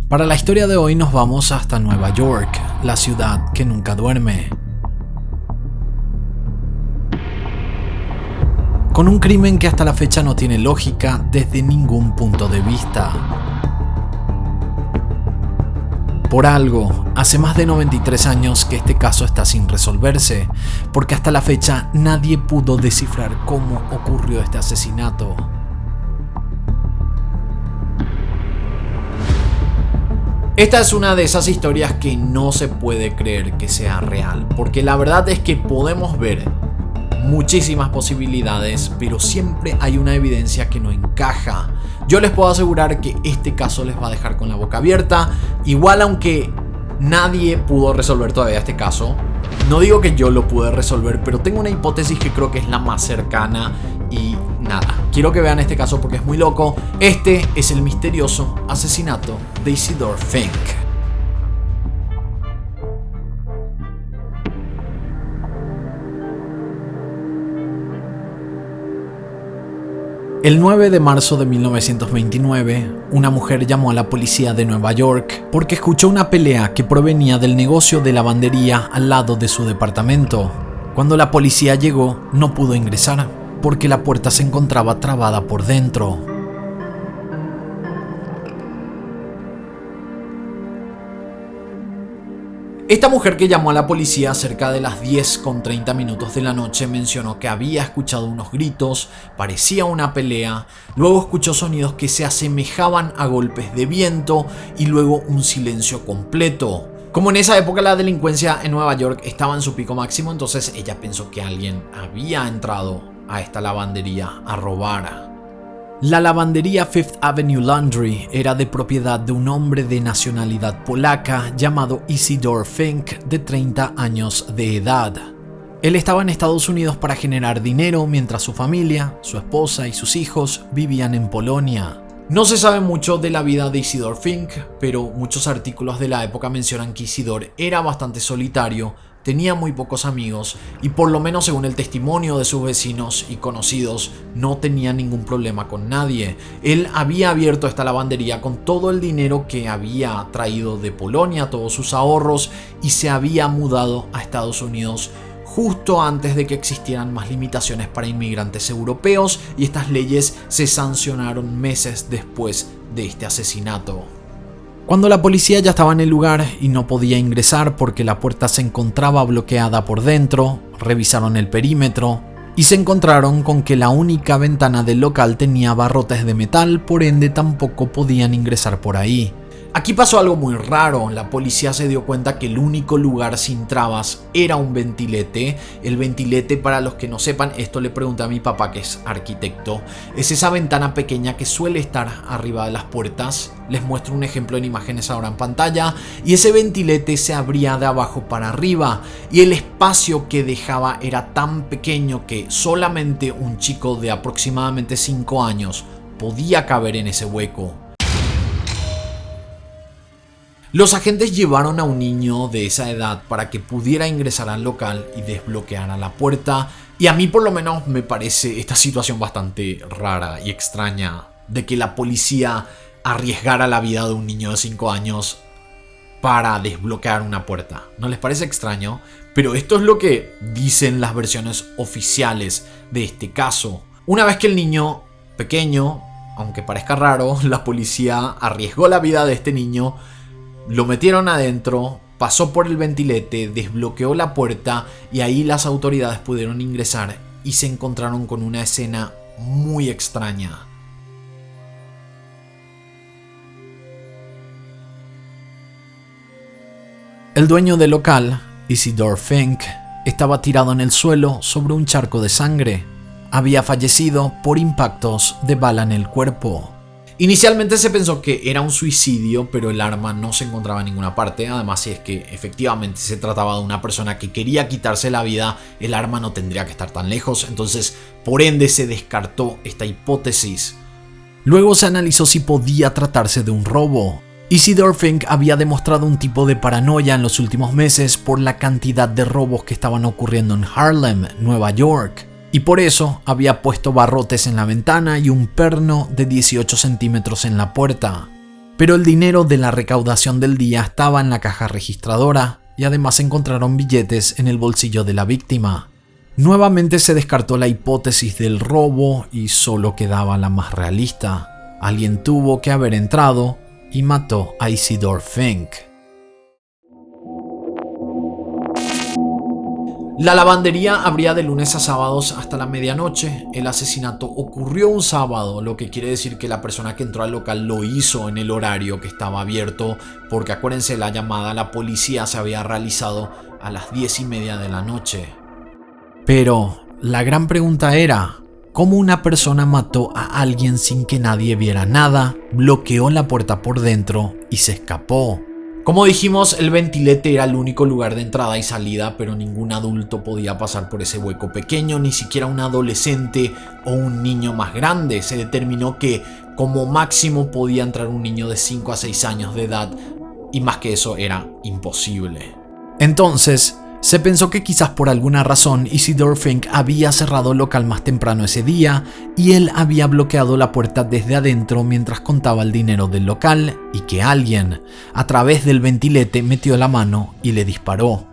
Para la historia de hoy nos vamos hasta Nueva York, la ciudad que nunca duerme. Con un crimen que hasta la fecha no tiene lógica desde ningún punto de vista. Por algo, hace más de 93 años que este caso está sin resolverse, porque hasta la fecha nadie pudo descifrar cómo ocurrió este asesinato. Esta es una de esas historias que no se puede creer que sea real, porque la verdad es que podemos ver muchísimas posibilidades, pero siempre hay una evidencia que no encaja. Yo les puedo asegurar que este caso les va a dejar con la boca abierta, igual aunque nadie pudo resolver todavía este caso. No digo que yo lo pude resolver, pero tengo una hipótesis que creo que es la más cercana y nada. Quiero que vean este caso porque es muy loco. Este es el misterioso asesinato de Isidore Fink. El 9 de marzo de 1929, una mujer llamó a la policía de Nueva York porque escuchó una pelea que provenía del negocio de lavandería al lado de su departamento. Cuando la policía llegó, no pudo ingresar porque la puerta se encontraba trabada por dentro. Esta mujer que llamó a la policía cerca de las 10:30 de la noche mencionó que había escuchado unos gritos, parecía una pelea, luego escuchó sonidos que se asemejaban a golpes de viento y luego un silencio completo. Como en esa época la delincuencia en Nueva York estaba en su pico máximo, entonces ella pensó que alguien había entrado a esta lavandería a robar. La lavandería Fifth Avenue Laundry era de propiedad de un hombre de nacionalidad polaca llamado Isidore Fink, de 30 años de edad. Él estaba en Estados Unidos para generar dinero mientras su familia, su esposa y sus hijos vivían en Polonia. No se sabe mucho de la vida de Isidore Fink, pero muchos artículos de la época mencionan que Isidore era bastante solitario, tenía muy pocos amigos y por lo menos según el testimonio de sus vecinos y conocidos no tenía ningún problema con nadie. Él había abierto esta lavandería con todo el dinero que había traído de Polonia, todos sus ahorros, y se había mudado a Estados Unidos justo antes de que existieran más limitaciones para inmigrantes europeos, y estas leyes se sancionaron meses después de este asesinato. Cuando la policía ya estaba en el lugar y no podía ingresar porque la puerta se encontraba bloqueada por dentro, revisaron el perímetro y se encontraron con que la única ventana del local tenía barrotes de metal, por ende tampoco podían ingresar por ahí. Aquí pasó algo muy raro. La policía se dio cuenta que el único lugar sin trabas era un ventilete. El ventilete, para los que no sepan, esto le pregunté a mi papá que es arquitecto, es esa ventana pequeña que suele estar arriba de las puertas. Les muestro un ejemplo en imágenes ahora en pantalla, y ese ventilete se abría de abajo para arriba y el espacio que dejaba era tan pequeño que solamente un chico de aproximadamente 5 años podía caber en ese hueco. Los agentes llevaron a un niño de esa edad para que pudiera ingresar al local y desbloqueara la puerta, y a mí por lo menos me parece esta situación bastante rara y extraña de que la policía arriesgara la vida de un niño de 5 años para desbloquear una puerta. ¿No les parece extraño? Pero esto es lo que dicen las versiones oficiales de este caso. Una vez que el niño pequeño, aunque parezca raro, la policía arriesgó la vida de este niño, lo metieron adentro, pasó por el ventilete, desbloqueó la puerta y ahí las autoridades pudieron ingresar y se encontraron con una escena muy extraña. El dueño del local, Isidore Fink, estaba tirado en el suelo sobre un charco de sangre. Había fallecido por impactos de bala en el cuerpo. Inicialmente se pensó que era un suicidio, pero el arma no se encontraba en ninguna parte. Además, si es que efectivamente se trataba de una persona que quería quitarse la vida, el arma no tendría que estar tan lejos. Entonces, por ende, se descartó esta hipótesis. Luego se analizó si podía tratarse de un robo. Isidore Fink había demostrado un tipo de paranoia en los últimos meses por la cantidad de robos que estaban ocurriendo en Harlem, Nueva York. Y por eso había puesto barrotes en la ventana y un perno de 18 centímetros en la puerta. pero el dinero de la recaudación del día estaba en la caja registradora y además encontraron billetes en el bolsillo de la víctima. Nuevamente se descartó la hipótesis del robo y solo quedaba la más realista. Alguien tuvo que haber entrado y mató a Isidore Fink. La lavandería abría de lunes a sábados hasta la medianoche. El asesinato ocurrió un sábado, lo que quiere decir que la persona que entró al local lo hizo en el horario que estaba abierto, porque acuérdense, la llamada a la policía se había realizado a las 10:30 de la noche. Pero la gran pregunta era, ¿cómo una persona mató a alguien sin que nadie viera nada, bloqueó la puerta por dentro y se escapó? Como dijimos, el ventilete era el único lugar de entrada y salida, pero ningún adulto podía pasar por ese hueco pequeño, ni siquiera un adolescente o un niño más grande. Se determinó que como máximo podía entrar un niño de 5 a 6 años de edad, y más que eso era imposible. Entonces, se pensó que quizás por alguna razón Isidore Fink había cerrado el local más temprano ese día y él había bloqueado la puerta desde adentro mientras contaba el dinero del local y que alguien, a través del ventilete, metió la mano y le disparó.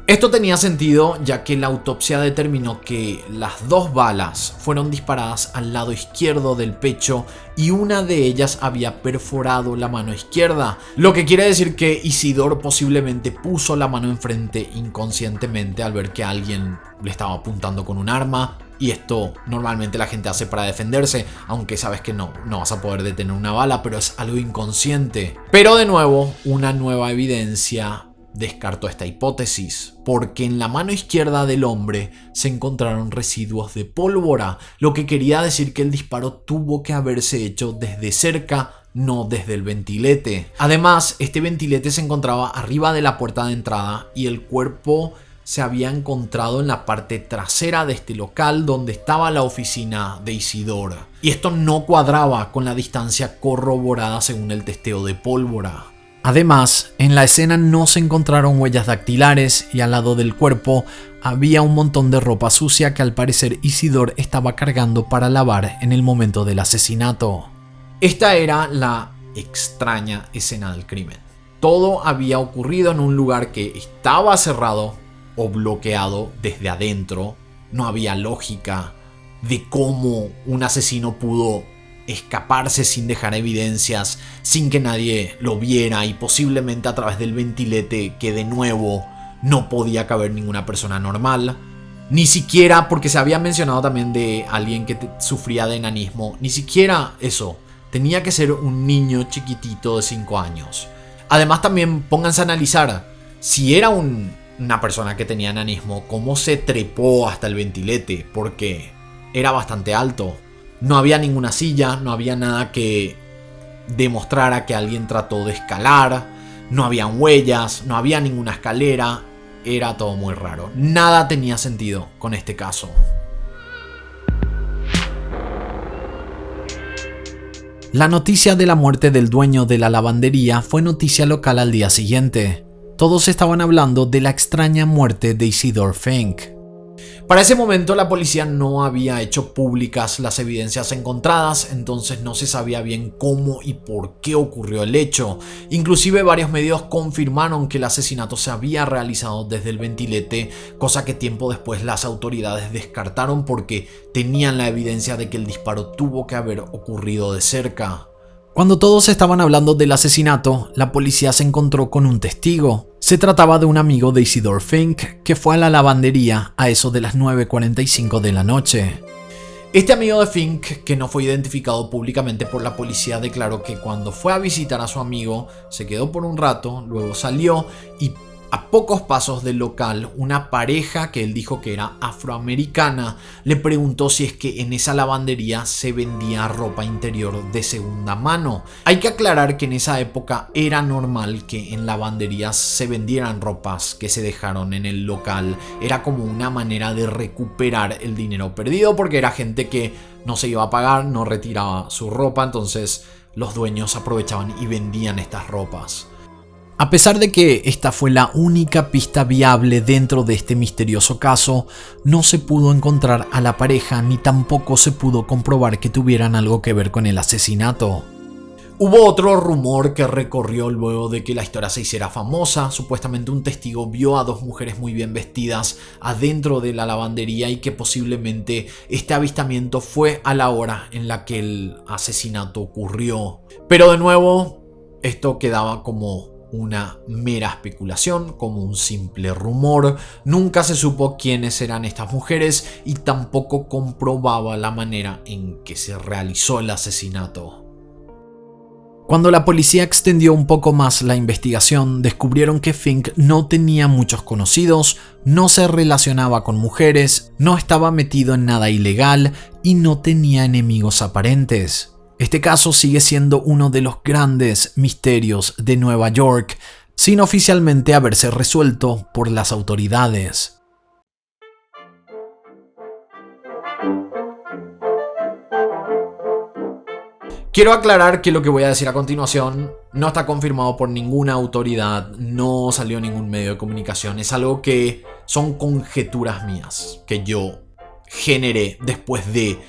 Esto tenía sentido ya que la autopsia determinó que las 2 balas fueron disparadas al lado izquierdo del pecho y una de ellas había perforado la mano izquierda, lo que quiere decir que Isidore posiblemente puso la mano enfrente inconscientemente al ver que alguien le estaba apuntando con un arma, y esto normalmente la gente hace para defenderse, aunque sabes que no vas a poder detener una bala, pero es algo inconsciente. Pero de nuevo, una nueva evidencia descartó esta hipótesis, porque en la mano izquierda del hombre se encontraron residuos de pólvora, lo que quería decir que el disparo tuvo que haberse hecho desde cerca, no desde el ventilete. Además, este ventilete se encontraba arriba de la puerta de entrada y el cuerpo se había encontrado en la parte trasera de este local donde estaba la oficina de Isidore. Y esto no cuadraba con la distancia corroborada según el testeo de pólvora. Además, en la escena no se encontraron huellas dactilares y al lado del cuerpo había un montón de ropa sucia que al parecer Isidore estaba cargando para lavar en el momento del asesinato. Esta era la extraña escena del crimen. Todo había ocurrido en un lugar que estaba cerrado o bloqueado desde adentro. No había lógica de cómo un asesino pudo escaparse sin dejar evidencias, sin que nadie lo viera y posiblemente a través del ventilete que de nuevo no podía caber ninguna persona normal. Ni siquiera, porque se había mencionado también de alguien que sufría de enanismo, ni siquiera eso, tenía que ser un niño chiquitito de 5 años. Además también pónganse a analizar, si era una persona que tenía enanismo, ¿cómo se trepó hasta el ventilete? Porque era bastante alto. No había ninguna silla, no había nada que demostrara que alguien trató de escalar, no habían huellas, no había ninguna escalera, era todo muy raro. Nada tenía sentido con este caso. La noticia de la muerte del dueño de la lavandería fue noticia local al día siguiente. Todos estaban hablando de la extraña muerte de Isidore Fink. Para ese momento la policía no había hecho públicas las evidencias encontradas, entonces no se sabía bien cómo y por qué ocurrió el hecho. Inclusive varios medios confirmaron que el asesinato se había realizado desde el ventilete, cosa que tiempo después las autoridades descartaron porque tenían la evidencia de que el disparo tuvo que haber ocurrido de cerca. Cuando todos estaban hablando del asesinato, la policía se encontró con un testigo. Se trataba de un amigo de Isidore Fink que fue a la lavandería a eso de las 9:45 de la noche. Este amigo de Fink, que no fue identificado públicamente por la policía, declaró que cuando fue a visitar a su amigo se quedó por un rato, luego salió y a pocos pasos del local, una pareja que él dijo que era afroamericana le preguntó si es que en esa lavandería se vendía ropa interior de segunda mano. Hay que aclarar que en esa época era normal que en lavanderías se vendieran ropas que se dejaron en el local. Era como una manera de recuperar el dinero perdido porque era gente que no se iba a pagar, no retiraba su ropa, entonces los dueños aprovechaban y vendían estas ropas. A pesar de que esta fue la única pista viable dentro de este misterioso caso, no se pudo encontrar a la pareja ni tampoco se pudo comprobar que tuvieran algo que ver con el asesinato. Hubo otro rumor que recorrió luego de que la historia se hiciera famosa. Supuestamente un testigo vio a dos mujeres muy bien vestidas adentro de la lavandería y que posiblemente este avistamiento fue a la hora en la que el asesinato ocurrió. Pero de nuevo, esto quedaba como una mera especulación, como un simple rumor. Nunca se supo quiénes eran estas mujeres y tampoco comprobaba la manera en que se realizó el asesinato. Cuando la policía extendió un poco más la investigación, descubrieron que Fink no tenía muchos conocidos, no se relacionaba con mujeres, no estaba metido en nada ilegal y no tenía enemigos aparentes. Este caso sigue siendo uno de los grandes misterios de Nueva York, sin oficialmente haberse resuelto por las autoridades. Quiero aclarar que lo que voy a decir a continuación no está confirmado por ninguna autoridad, no salió ningún medio de comunicación, es algo que son conjeturas mías, que yo generé después de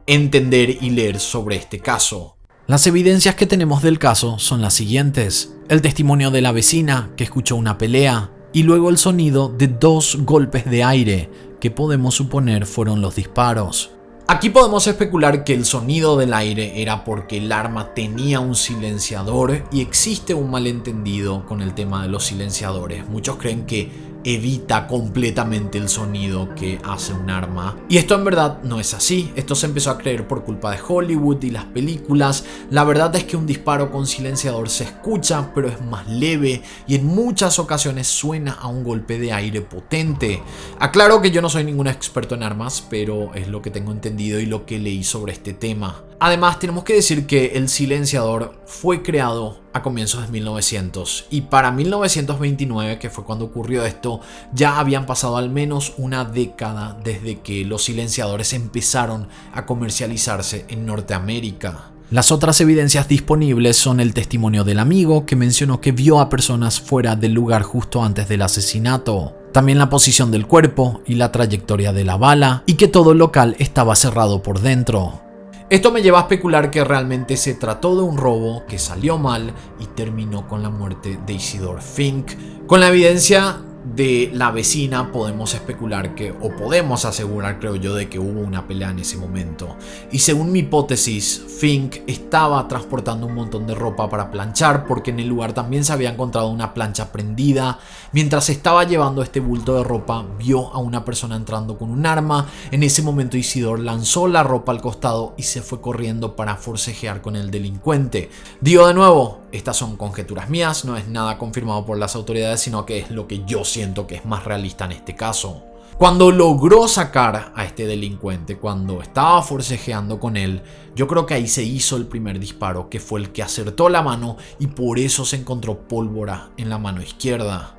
entender y leer sobre este caso. Las evidencias que tenemos del caso son las siguientes: el testimonio de la vecina que escuchó una pelea y luego el sonido de 2 golpes de aire que podemos suponer fueron los disparos. Aquí podemos especular que el sonido del aire era porque el arma tenía un silenciador y existe un malentendido con el tema de los silenciadores. Muchos creen que evita completamente el sonido que hace un arma. Y esto en verdad no es así. Esto se empezó a creer por culpa de Hollywood y las películas. La verdad es que un disparo con silenciador se escucha, pero es más leve y en muchas ocasiones suena a un golpe de aire potente. Aclaro que yo no soy ningún experto en armas, pero es lo que tengo entendido y lo que leí sobre este tema. Además, tenemos que decir que el silenciador fue creado a comienzos de 1900 y para 1929, que fue cuando ocurrió esto, ya habían pasado al menos una década desde que los silenciadores empezaron a comercializarse en Norteamérica. Las otras evidencias disponibles son el testimonio del amigo que mencionó que vio a personas fuera del lugar justo antes del asesinato. También la posición del cuerpo y la trayectoria de la bala y que todo el local estaba cerrado por dentro. Esto me lleva a especular que realmente se trató de un robo que salió mal y terminó con la muerte de Isidore Fink. Con la evidencia de la vecina podemos especular que, o podemos asegurar creo yo, de que hubo una pelea en ese momento. Y según mi hipótesis, Fink estaba transportando un montón de ropa para planchar porque en el lugar también se había encontrado una plancha prendida. Mientras estaba llevando este bulto de ropa, vio a una persona entrando con un arma. En ese momento Isidore lanzó la ropa al costado y se fue corriendo para forcejear con el delincuente. Digo de nuevo, estas son conjeturas mías, no es nada confirmado por las autoridades, sino que es lo que yo siento que es más realista en este caso. Cuando logró sacar a este delincuente, cuando estaba forcejeando con él, yo creo que ahí se hizo el primer disparo, que fue el que acertó la mano y por eso se encontró pólvora en la mano izquierda.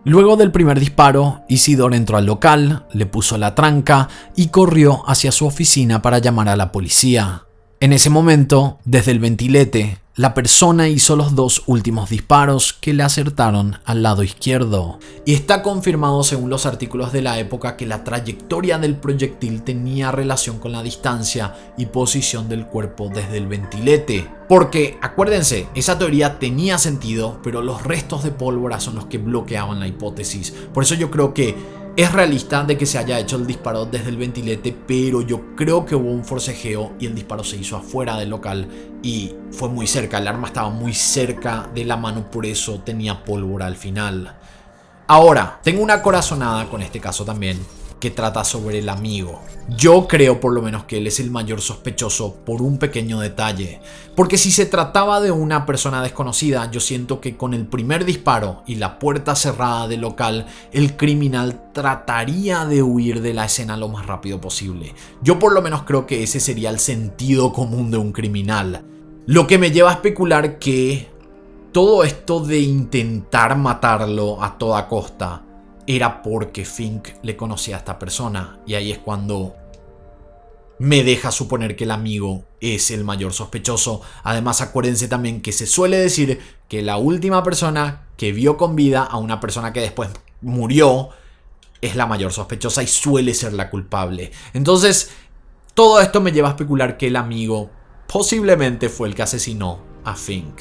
Luego del primer disparo, Isidore entró al local, le puso la tranca y corrió hacia su oficina para llamar a la policía. En ese momento, desde el ventilete, la persona hizo los 2 últimos disparos que le acertaron al lado izquierdo. Y está confirmado según los artículos de la época que la trayectoria del proyectil tenía relación con la distancia y posición del cuerpo desde el ventilete. Porque, acuérdense, esa teoría tenía sentido, pero los restos de pólvora son los que bloqueaban la hipótesis. Por eso yo creo que es realista de que se haya hecho el disparo desde el ventilete, pero yo creo que hubo un forcejeo y el disparo se hizo afuera del local y fue muy cerca. El arma estaba muy cerca de la mano, por eso tenía pólvora al final. Ahora, tengo una corazonada con este caso también, que trata sobre el amigo. Yo creo por lo menos que él es el mayor sospechoso por un pequeño detalle. Porque si se trataba de una persona desconocida, yo siento que con el primer disparo y la puerta cerrada del local, el criminal trataría de huir de la escena lo más rápido posible. Yo por lo menos creo que ese sería el sentido común de un criminal. Lo que me lleva a especular que todo esto de intentar matarlo a toda costa era porque Fink le conocía a esta persona, y ahí es cuando me deja suponer que el amigo es el mayor sospechoso. Además, acuérdense también que se suele decir que la última persona que vio con vida a una persona que después murió es la mayor sospechosa y suele ser la culpable. Entonces, todo esto me lleva a especular que el amigo posiblemente fue el que asesinó a Fink.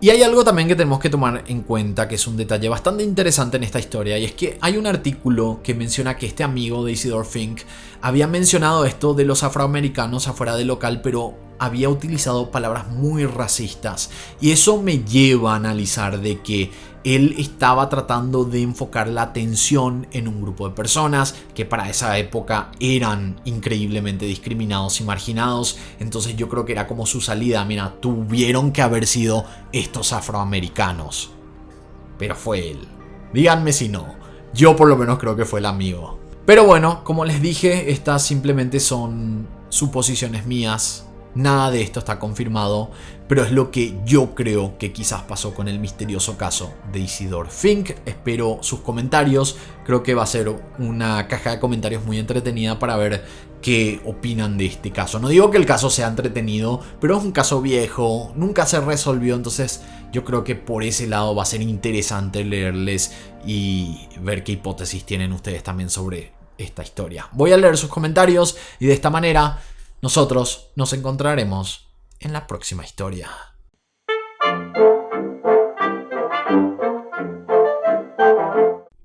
Y hay algo también que tenemos que tomar en cuenta, que es un detalle bastante interesante en esta historia, y es que hay un artículo que menciona que este amigo de Isidore Fink había mencionado esto de los afroamericanos afuera del local, pero había utilizado palabras muy racistas, y eso me lleva a analizar de que él estaba tratando de enfocar la atención en un grupo de personas que para esa época eran increíblemente discriminados y marginados. Entonces yo creo que era como su salida: mira, tuvieron que haber sido estos afroamericanos, pero fue él. Díganme si no, yo por lo menos creo que fue el amigo. Pero bueno, como les dije, estas simplemente son suposiciones mías. Nada de esto está confirmado, pero es lo que yo creo que quizás pasó con el misterioso caso de Isidore Fink. Espero sus comentarios. Creo que va a ser una caja de comentarios muy entretenida para ver qué opinan de este caso. No digo que el caso sea entretenido, pero es un caso viejo, nunca se resolvió, entonces yo creo que por ese lado va a ser interesante leerles y ver qué hipótesis tienen ustedes también sobre esta historia. Voy a leer sus comentarios y de esta manera nosotros nos encontraremos en la próxima historia.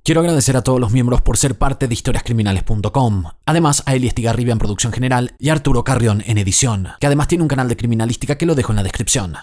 Quiero agradecer a todos los miembros por ser parte de historiascriminales.com. Además a Eli Estigarribia en producción general y a Arturo Carrión en edición, que además tiene un canal de criminalística que lo dejo en la descripción.